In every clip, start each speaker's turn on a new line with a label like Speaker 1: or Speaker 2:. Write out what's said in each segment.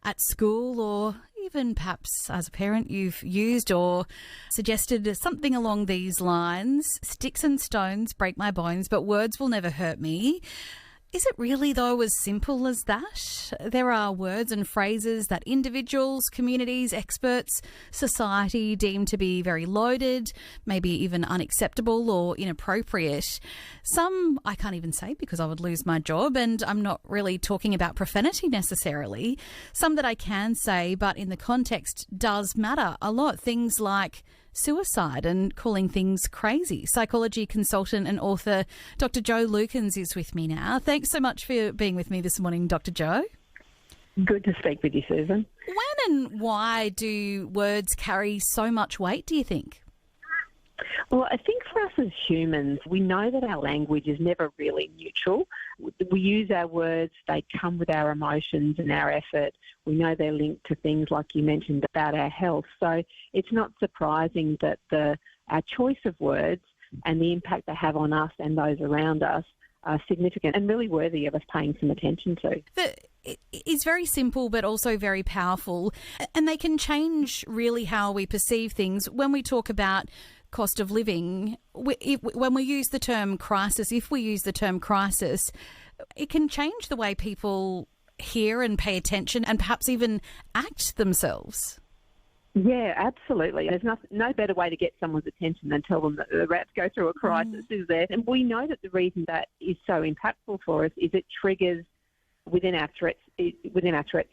Speaker 1: at school, or even perhaps as a parent you've used or suggested something along these lines. Sticks and stones break my bones, but words will never hurt me. Is it really, though, as simple as that? There are words and phrases that individuals, communities, experts, society deem to be very loaded, maybe even unacceptable or inappropriate. Some I can't even say because I would lose my job, and I'm not really talking about profanity necessarily. Some that I can say, but in the context does matter a lot. Things like suicide and calling things crazy. Psychology consultant and author Dr. Jo Lukens is with me now. Thanks so much for being with me this morning, Dr. Jo.
Speaker 2: Good to speak with you, Susan.
Speaker 1: When and why do words carry so much weight, do you think?
Speaker 2: Well, I think for us as humans, we know that our language is never really neutral. We use our words, they come with our emotions and our effort. We know they're linked to things like you mentioned about our health. So it's not surprising that our choice of words and the impact they have on us and those around us are significant and really worthy of us paying some attention to.
Speaker 1: It's very simple but also very powerful, and they can change really how we perceive things. When we talk about cost of living, when we use the term crisis, if we use the term crisis, it can change the way people hear and pay attention and perhaps even act themselves.
Speaker 2: Yeah, absolutely. There's no better way to get someone's attention than tell them that they're about to go through a crisis, is there? And we know that the reason that is so impactful for us is it triggers within our threat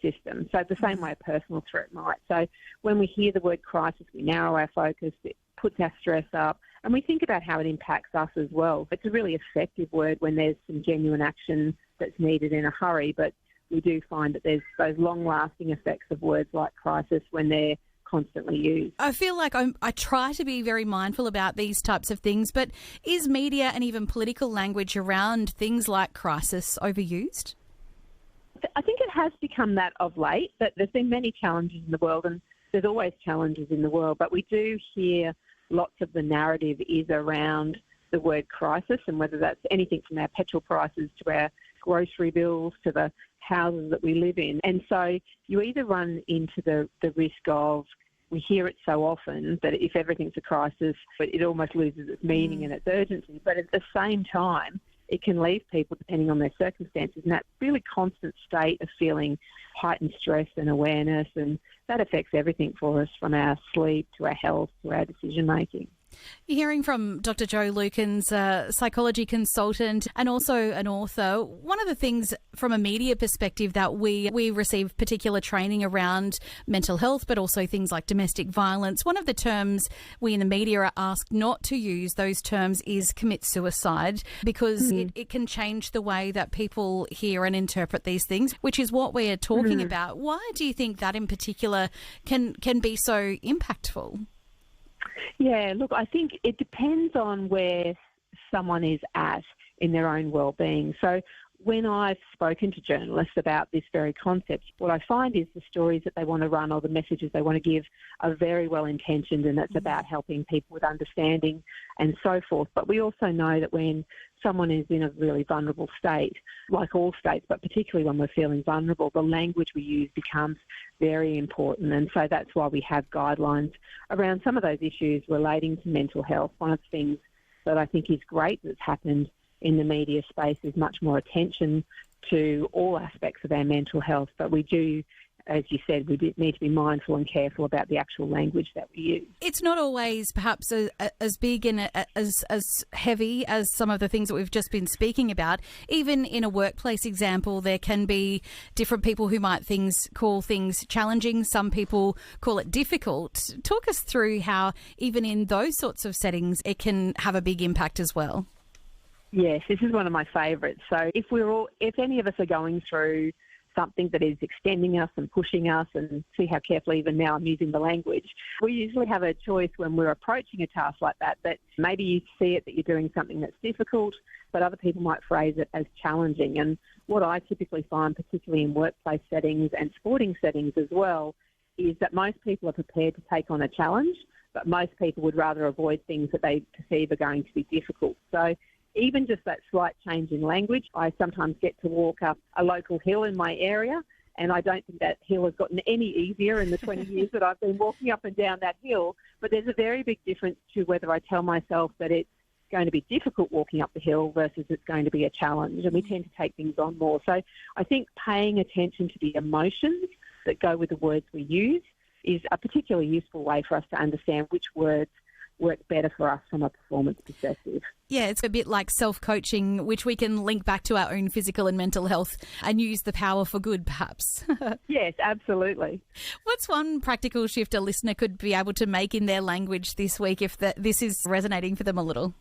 Speaker 2: system. So the same way a personal threat might. So when we hear the word crisis, we narrow our focus, it puts our stress up, and we think about how it impacts us as well. It's a really effective word when there's some genuine action that's needed in a hurry, but we do find that there's those long-lasting effects of words like crisis when they're constantly used.
Speaker 1: I feel like I try to be very mindful about these types of things, but is media and even political language around things like crisis overused?
Speaker 2: I think it has become that of late, but there's been many challenges in the world, and there's always challenges in the world, but we do hear lots of the narrative is around the word crisis, and whether that's anything from our petrol prices to our grocery bills to the houses that we live in. And so you either run into the risk of, we hear it so often that if everything's a crisis, it almost loses its meaning and its urgency. But at the same time, it can leave people, depending on their circumstances, in that really constant state of feeling heightened stress and awareness, and that affects everything for us, from our sleep to our health to our decision-making.
Speaker 1: You're hearing from Dr. Jo Lukens, a psychology consultant and also an author. One of the things from a media perspective that we receive particular training around mental health, but also things like domestic violence. One of the terms we in the media are asked not to use, those terms, is commit suicide, because it can change the way that people hear and interpret these things, which is what we're talking about. Why do you think that in particular can be so impactful?
Speaker 2: Yeah, look, I think it depends on where someone is at in their own well-being. So when I've spoken to journalists about this very concept, what I find is the stories that they want to run or the messages they want to give are very well-intentioned, and it's about helping people with understanding and so forth. But we also know that when someone is in a really vulnerable state, like all states, but particularly when we're feeling vulnerable, the language we use becomes very important. And so that's why we have guidelines around some of those issues relating to mental health. One of the things that I think is great that's happened in the media space is much more attention to all aspects of our mental health. But we do, as you said, we do need to be mindful and careful about the actual language that we use.
Speaker 1: It's not always perhaps as big and as heavy as some of the things that we've just been speaking about. Even in a workplace example, there can be different people who might call things challenging. Some people call it difficult. Talk us through how even in those sorts of settings it can have a big impact as well.
Speaker 2: Yes, this is one of my favourites. So if any of us are going through something that is extending us and pushing us, and see how carefully even now I'm using the language, we usually have a choice when we're approaching a task like that maybe you see it that you're doing something that's difficult, but other people might phrase it as challenging. And what I typically find, particularly in workplace settings and sporting settings as well, is that most people are prepared to take on a challenge, but most people would rather avoid things that they perceive are going to be difficult. So even just that slight change in language, I sometimes get to walk up a local hill in my area, And I don't think that hill has gotten any easier in the 20 years that I've been walking up and down that hill. But there's a very big difference to whether I tell myself that it's going to be difficult walking up the hill versus it's going to be a challenge. And we tend to take things on more. So I think paying attention to the emotions that go with the words we use is a particularly useful way for us to understand which words work better for us from a performance perspective.
Speaker 1: Yeah, it's a bit like self-coaching, which we can link back to our own physical and mental health and use the power for good, perhaps.
Speaker 2: Yes, absolutely.
Speaker 1: What's one practical shift a listener could be able to make in their language this week if this is resonating for them a little?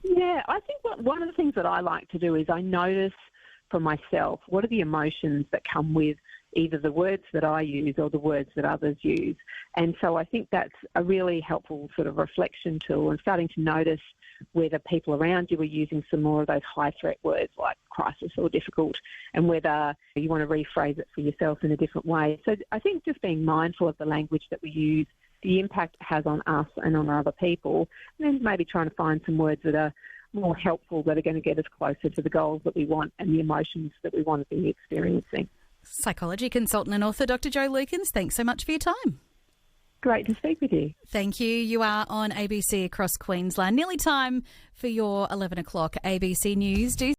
Speaker 2: Yeah, I think one of the things that I like to do is I notice for myself what are the emotions that come with either the words that I use or the words that others use. And so I think that's a really helpful sort of reflection tool, and starting to notice whether people around you are using some more of those high-threat words like crisis or difficult, and whether you want to rephrase it for yourself in a different way. So I think just being mindful of the language that we use, the impact it has on us and on other people, and then maybe trying to find some words that are more helpful, that are going to get us closer to the goals that we want and the emotions that we want to be experiencing.
Speaker 1: Psychology consultant and author Dr. Jo Lukens, thanks so much for your time.
Speaker 2: Great to speak with you.
Speaker 1: Thank you. You are on ABC across Queensland. Nearly time for your 11 o'clock ABC News. Do